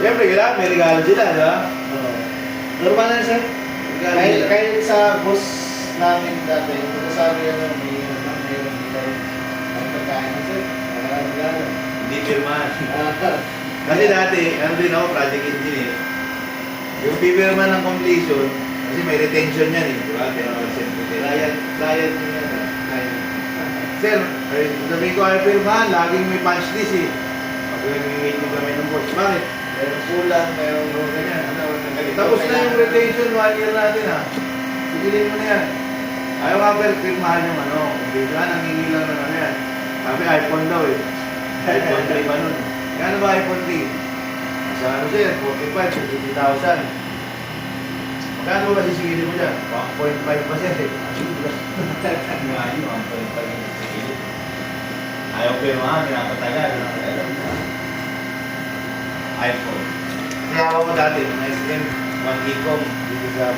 Siyempre, kailangan may regalo sila, di ba? Oo. Normal na sir. Kahit sa boss namin dati, sabi ano, mayroon dito ang pagkain kasi, regalo. Hindi pirmahan. Kasi dati, ano din ako, project engineer. Yung pipirma ng completion, kasi may retention yan eh, di ba? 10% client nyo yan. Sir, sabihin ko ay pirmahan, laging may punch list eh. Pag nag-meeting kami ng boss, bakit? Mayroong kulang, mayroong ganyan. Tapos na yung retention 1 year natin ha. Sigilin mo na yan. Ayaw nga pero pirmahan yung ano, hindi ka nangingilang na ano yan. Sabi iPhone daw eh. iPhone 3 pa nun. Kano ba iPhone 3? Sa ano sir, 45, 50,000. Magkano ba sisigilin mo dyan? 1.5 pa sir eh. Nga yun, 1.5 yung sisigilin. Ayaw pirmahan, pinapatagal. iPhone. Kaya ako dati, mga SM, 1 Ecom, dito sa